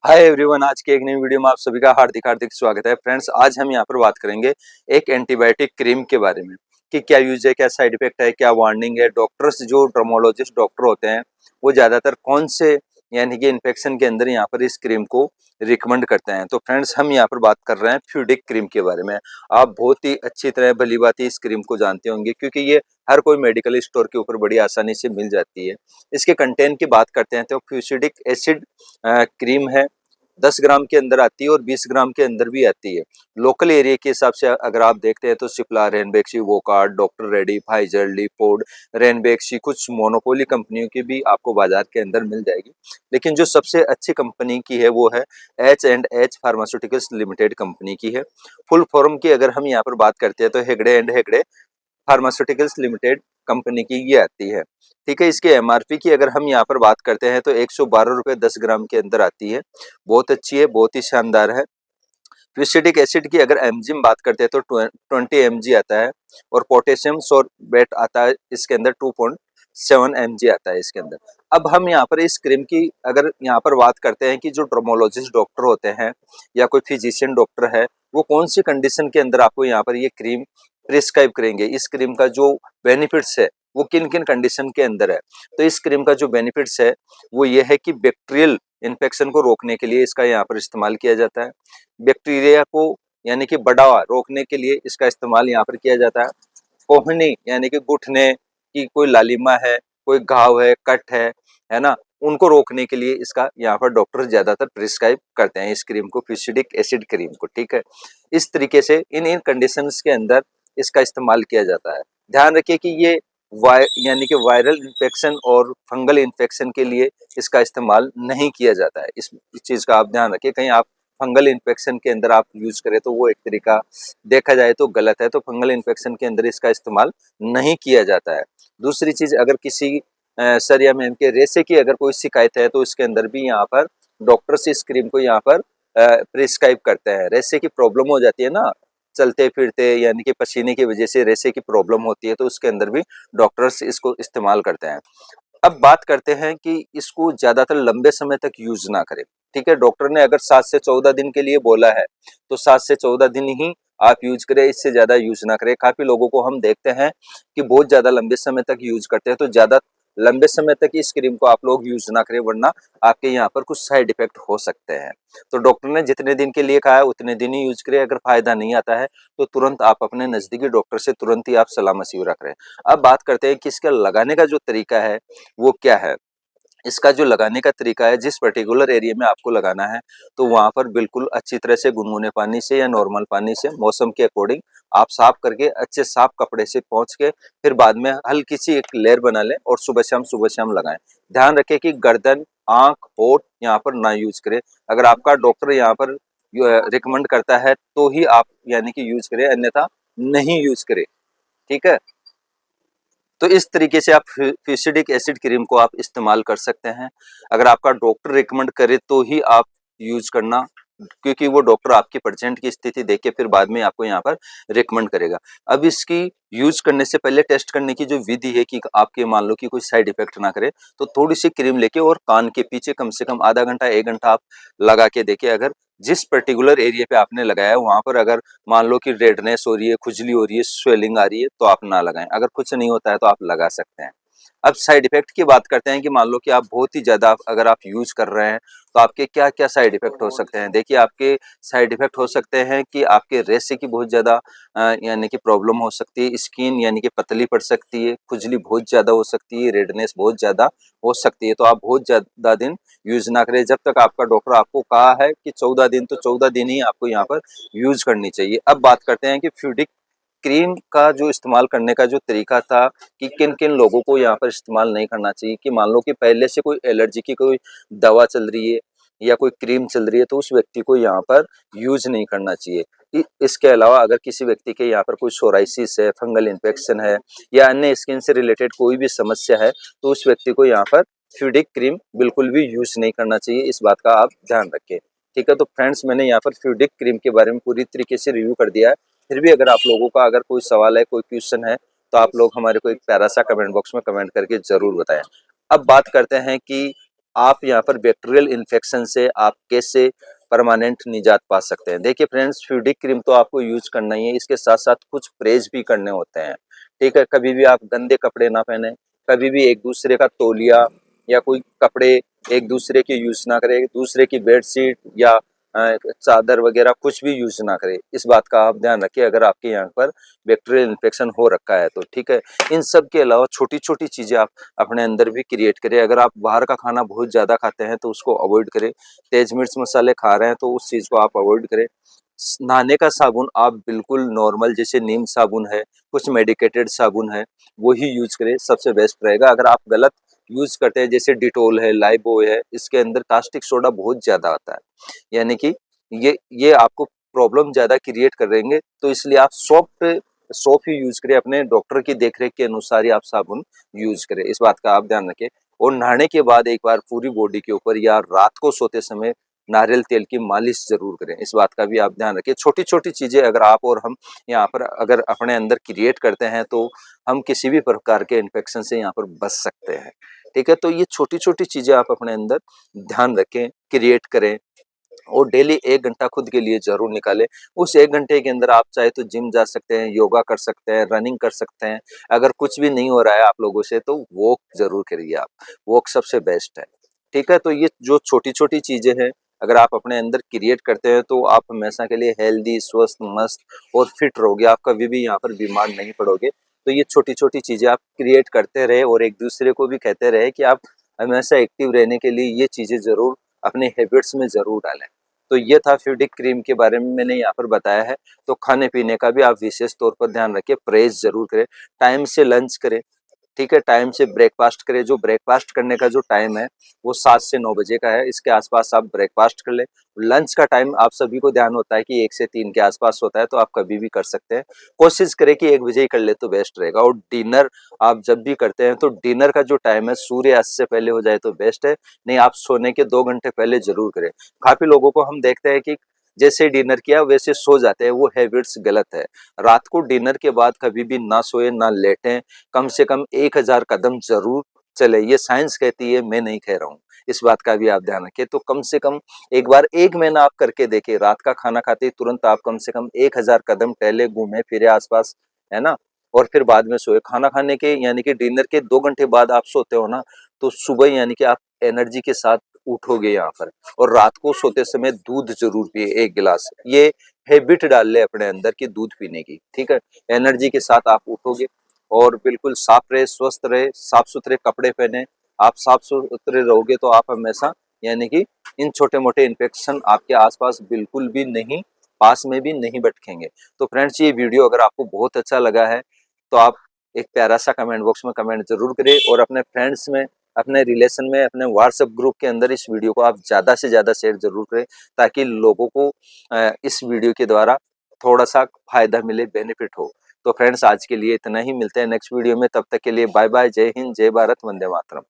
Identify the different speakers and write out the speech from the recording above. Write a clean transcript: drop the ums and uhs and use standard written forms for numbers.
Speaker 1: Hi everyone, आज के एक नई वीडियो में आप सभी का हार्दिक हार्दिक स्वागत है। फ्रेंड्स, आज हम यहाँ पर बात करेंगे एक एंटीबायोटिक क्रीम के बारे में कि क्या यूज है, क्या साइड इफेक्ट है, क्या वार्निंग है। डॉक्टर्स जो डर्मोलॉजिस्ट डॉक्टर होते हैं वो ज्यादातर कौन से यानी कि इन्फेक्शन के अंदर यहाँ पर इस क्रीम को रिकमेंड करते हैं। तो फ्रेंड्स, हम यहाँ पर बात कर रहे हैं फ्यूडिक क्रीम के बारे में। आप बहुत ही अच्छी तरह भली बात इस क्रीम को जानते होंगे क्योंकि ये हर कोई मेडिकल स्टोर के ऊपर बड़ी आसानी से मिल जाती है। इसके कंटेंट की बात करते हैं तो फ्यूसिडिक एसिड क्रीम है, 10 ग्राम के अंदर आती है और 20 ग्राम के अंदर भी आती है। लोकल एरिया के हिसाब से अगर आप देखते हैं तो सिप्ला, रेनबेक्सी, वोकार्ड, डॉक्टर रेडी, फाइजर, लीपोड, रेनबेक्सी, कुछ मोनोपोली कंपनियों की भी आपको बाजार के अंदर मिल जाएगी। लेकिन जो सबसे अच्छी कंपनी की है वो है H&H फार्मास्यूटिकल्स लिमिटेड कंपनी की है। फुल फॉर्म की अगर हम यहाँ पर बात करते हैं तो Hegde and Hegde pharmaceuticals limited company की ये आती है। ठीक है, इसके एमआरपी की अगर हम यहाँ पर बात करते हैं तो 112 रुपये 10 ग्राम के अंदर आती है। बहुत अच्छी है, बहुत ही शानदार है। फ्यूसिडिक एसिड की अगर एमजी में बात करते हैं तो 20 एमजी आता है और पोटेशियम सोर्बेट आता है इसके अंदर 2.7 एमजी आता है इसके अंदर। अब हम यहाँ पर इस क्रीम की अगर यहाँ पर बात करते हैं कि जो डर्मोलॉजिस्ट डॉक्टर होते हैं या कोई फिजिशियन डॉक्टर है वो कौन सी कंडीशन के अंदर आपको यहाँ पर ये क्रीम प्रिस्क्राइब करेंगे। इस क्रीम का जो बेनिफिट्स है वो किन किन कंडीशन के अंदर है। तो इस क्रीम का जो बेनिफिट्स है वो ये है कि बैक्टीरियल इन्फेक्शन को रोकने के लिए इसका यहाँ पर इस्तेमाल किया जाता है। बैक्टीरिया को यानी कि बढ़ावा रोकने के लिए इसका इस्तेमाल यहाँ पर किया जाता है। कोहनी यानी कि घुटने की कोई लालिमा है, कोई घाव है, कट है ना, उनको रोकने के लिए इसका यहाँ पर डॉक्टर ज्यादातर प्रिस्क्राइब करते हैं इस क्रीम को, फ्यूसिडिक एसिड क्रीम को। ठीक है, इस तरीके से इन इन कंडीशंस के अंदर इसका इस्तेमाल किया जाता है। ध्यान रखिए कि ये यानी कि वायरल इन्फेक्शन और फंगल इन्फेक्शन के लिए इसका इस्तेमाल नहीं किया जाता है। इस चीज का आप ध्यान रखिए, कहीं आप फंगल इन्फेक्शन के अंदर आप यूज करें तो वो एक तरीका देखा जाए तो गलत है। तो फंगल इन्फेक्शन के अंदर इसका इस्तेमाल नहीं किया जाता है। दूसरी चीज, अगर किसी सर या मैम के रेशे की अगर कोई शिकायत है तो इसके अंदर भी यहाँ पर डॉक्टर्स इस क्रीम को यहाँ पर प्रिस्क्राइब करते हैं। रेशे की प्रॉब्लम हो जाती है ना, चलते फिरते यानी कि पसीने की वजह से रेशे की प्रॉब्लम होती है तो उसके अंदर भी डॉक्टर्स इसको इस्तेमाल करते हैं। अब बात करते हैं कि इसको ज्यादातर लंबे समय तक यूज ना करें। ठीक है, डॉक्टर ने अगर 7 से 14 दिन के लिए बोला है तो 7 से 14 दिन ही आप यूज करें, इससे ज्यादा यूज ना करें। काफी लोगों को हम देखते हैं कि बहुत ज्यादा लंबे समय तक यूज करते हैं, तो ज्यादा लंबे समय तक इस क्रीम को आप लोग यूज ना करें वरना आपके यहाँ पर कुछ साइड इफेक्ट हो सकते हैं। तो डॉक्टर ने जितने दिन के लिए कहा है उतने दिन ही यूज करें। अगर फायदा नहीं आता है तो तुरंत आप अपने नजदीकी डॉक्टर से तुरंत ही आप सलाह मशवरा करें। अब बात करते हैं कि इसका लगाने का जो तरीका है वो क्या है। इसका जो लगाने का तरीका है, जिस पर्टिकुलर एरिया में आपको लगाना है तो वहां पर बिल्कुल अच्छी तरह से गुनगुने पानी से या नॉर्मल पानी से मौसम के अकॉर्डिंग आप साफ करके अच्छे साफ कपड़े से पोंछ के फिर बाद में हल्की सी एक लेयर बना लें और सुबह शाम लगाएं। ध्यान रखें कि गर्दन, आंख, होठ यहाँ पर ना यूज करें। अगर आपका डॉक्टर यहाँ पर रिकमेंड करता है तो ही आप यानी कि यूज करें, अन्यथा नहीं यूज करें। ठीक है, तो इस तरीके से आप फ्यूसिडिक एसिड क्रीम को आप इस्तेमाल कर सकते हैं। अगर आपका डॉक्टर रिकमेंड करे तो ही आप यूज करना, क्योंकि वो डॉक्टर आपकी पेशेंट की स्थिति देख के फिर बाद में आपको यहाँ पर रिकमेंड करेगा। अब इसकी यूज करने से पहले टेस्ट करने की जो विधि है कि आपके मान लो कि कोई साइड इफेक्ट ना करे, तो थोड़ी सी क्रीम लेके और कान के पीछे कम से कम आधा घंटा 1 घंटा आप लगा के देखिए। अगर जिस पर्टिकुलर एरिया पे आपने लगाया है वहां पर अगर मान लो कि रेडनेस हो रही है, खुजली हो रही है, स्वेलिंग आ रही है तो आप ना लगाएं। अगर कुछ नहीं होता है तो आप लगा सकते हैं। अब साइड इफेक्ट की बात करते हैं कि मान लो कि आप बहुत ही ज्यादा अगर आप यूज कर रहे हैं तो आपके क्या क्या साइड इफेक्ट हो सकते हैं। देखिए, आपके साइड इफेक्ट हो सकते हैं कि आपके रेशे की बहुत ज्यादा यानी कि प्रॉब्लम हो सकती है, स्किन यानी कि पतली पड़ सकती है, खुजली बहुत ज्यादा हो सकती है, रेडनेस बहुत ज्यादा हो सकती है। तो आप बहुत ज्यादा दिन यूज ना करें। जब तक आपका डॉक्टर आपको कहा है कि 14 दिन, तो 14 दिन ही आपको यहाँ पर यूज करनी चाहिए। अब बात करते हैं कि फ्यूडिक क्रीम का जो इस्तेमाल करने का जो तरीका था कि किन किन लोगों को यहाँ पर इस्तेमाल नहीं करना चाहिए। कि मान लो कि पहले से कोई एलर्जी की कोई दवा चल रही है या कोई क्रीम चल रही है तो उस व्यक्ति को यहाँ पर यूज नहीं करना चाहिए। इसके अलावा अगर किसी व्यक्ति के यहाँ पर कोई सोराइसिस है, फंगल इन्फेक्शन है या अन्य स्किन से रिलेटेड कोई भी समस्या है तो उस व्यक्ति को यहाँ पर फ्यूडिक क्रीम बिल्कुल भी यूज नहीं करना चाहिए। इस बात का आप ध्यान रखें। ठीक है, तो फ्रेंड्स, मैंने यहाँ पर फ्यूडिक क्रीम के बारे में पूरी तरीके से रिव्यू कर दिया है। फिर भी अगर आप लोगों का अगर कोई सवाल है, कोई क्वेश्चन है तो आप लोग हमारे को एक प्यारा सा कमेंट बॉक्स में कमेंट करके जरूर बताएं। अब बात करते हैं कि आप यहाँ पर बैक्टीरियल इन्फेक्शन से आप कैसे परमानेंट निजात पा सकते हैं। देखिए फ्रेंड्स, फ्यूडिक क्रीम तो आपको यूज करना ही है, इसके साथ साथ कुछ परहेज भी करने होते हैं, ठीक है। कभी भी आप गंदे कपड़े ना पहने, कभी भी एक दूसरे का तौलिया या कोई कपड़े एक दूसरे के यूज ना करें, दूसरे की बेडशीट या चादर वगैरह कुछ भी यूज ना करें। इस बात का आप ध्यान रखिए अगर आपके यहाँ पर बैक्टीरियल इन्फेक्शन हो रखा है तो, ठीक है। इन सब के अलावा छोटी छोटी चीजें आप अपने अंदर भी क्रिएट करें। अगर आप बाहर का खाना बहुत ज्यादा खाते हैं तो उसको अवॉइड करें। तेज मिर्च मसाले खा रहे हैं तो उस चीज को आप अवॉइड करें। नहाने का साबुन आप बिल्कुल नॉर्मल, जैसे नीम साबुन है, कुछ मेडिकेटेड साबुन है, वो ही यूज करें, सबसे बेस्ट रहेगा। अगर आप गलत यूज करते हैं जैसे डिटोल है, लाइबॉय है, इसके अंदर कास्टिक सोडा बहुत ज्यादा आता है, यानी कि ये आपको प्रॉब्लम ज्यादा क्रिएट करेंगे। तो इसलिए आप सोप ही यूज करें, अपने डॉक्टर की देखरेख के अनुसार ही आप साबुन यूज करें, इस बात का आप ध्यान रखें। और नहाने के बाद एक बार पूरी बॉडी के ऊपर या रात को सोते समय नारियल तेल की मालिश जरूर करें, इस बात का भी आप ध्यान रखें। छोटी छोटी चीजें अगर आप और हम यहाँ पर अगर अपने अंदर क्रिएट करते हैं तो हम किसी भी प्रकार के इन्फेक्शन से यहाँ पर बच सकते हैं, ठीक है। तो ये छोटी छोटी चीजें आप अपने अंदर ध्यान रखें, क्रिएट करें और डेली 1 घंटा खुद के लिए जरूर निकालें। उस 1 घंटे के अंदर आप चाहे तो जिम जा सकते हैं, योगा कर सकते हैं, रनिंग कर सकते हैं। अगर कुछ भी नहीं हो रहा है आप लोगों से तो वॉक जरूर करिए आप, वॉक सबसे बेस्ट है, ठीक है। तो ये जो छोटी छोटी चीजें हैं अगर आप अपने अंदर क्रिएट करते हैं तो आप हमेशा के लिए हेल्दी, स्वस्थ, मस्त और फिट रहोगे, आप कभी भी यहाँ पर बीमार नहीं पड़ोगे। तो ये छोटी छोटी चीजें आप क्रिएट करते रहे और एक दूसरे को भी कहते रहे कि आप हमेशा एक्टिव रहने के लिए ये चीजें जरूर अपने हैबिट्स में जरूर डालें। तो ये था फ्यूडिक क्रीम के बारे में मैंने यहाँ पर बताया है। तो खाने पीने का भी आप विशेष तौर पर ध्यान रखिए, परहेज जरूर करें, टाइम से लंच करें, ठीक है, टाइम से ब्रेकफास्ट करें। जो ब्रेकफास्ट करने का जो टाइम है वो 7 से 9 बजे का है, इसके आसपास आप ब्रेकफास्ट कर लें। लंच का टाइम आप सभी को ध्यान होता है कि 1 से 3 के आसपास होता है, तो आप कभी भी कर सकते हैं। कोशिश करें कि 1 बजे ही कर ले तो बेस्ट रहेगा। और डिनर आप जब भी करते हैं तो डिनर का जो टाइम है सूर्यास्त से पहले हो जाए तो बेस्ट है, नहीं आप सोने के 2 घंटे पहले जरूर करें। काफी लोगों को हम देखते हैं कि जैसे डिनर किया वैसे सो जाते हैं, वो हैबिट्स गलत है। रात को डिनर के बाद कभी भी ना सोए ना लेटें, कम से कम 1000 कदम जरूर चले, ये साइंस कहती है, मैं नहीं कह रहा हूँ। इस बात का भी आप ध्यान रखें। तो कम से कम एक बार 1 महीना आप करके देखिए, रात का खाना खाते ही तुरंत आप कम से कम 1000 कदम टहले, घूमे फिरे आसपास, है ना। और फिर बाद में सोए। खाना खाने के यानी कि डिनर के 2 घंटे बाद आप सोते हो ना, तो सुबह यानी कि आप एनर्जी के साथ उठोगे यहाँ पर। और रात को सोते समय दूध जरूर पिए 1 गिलास, ये हैबिट डाल ले अपने अंदर की दूध पीने की, ठीक है। एनर्जी के साथ आप उठोगे और बिल्कुल साफ रहे, स्वस्थ रहे, साफ सुथरे कपड़े पहने, आप साफ सुथरे रहोगे तो आप हमेशा यानी कि इन छोटे मोटे इन्फेक्शन आपके आसपास बिल्कुल भी नहीं, पास में भी नहीं बैठेंगे। तो फ्रेंड्स, ये वीडियो अगर आपको बहुत अच्छा लगा है तो आप एक प्यारा सा कमेंट बॉक्स में कमेंट जरूर करें और अपने फ्रेंड्स में, अपने रिलेशन में, अपने व्हाट्सएप ग्रुप के अंदर इस वीडियो को आप ज़्यादा से ज़्यादा शेयर जरूर करें, ताकि लोगों को इस वीडियो के द्वारा थोड़ा सा फायदा मिले, बेनिफिट हो। तो फ्रेंड्स, आज के लिए इतना ही, मिलते हैं नेक्स्ट वीडियो में, तब तक के लिए बाय बाय, जय हिंद, जय भारत, वंदे मातरम।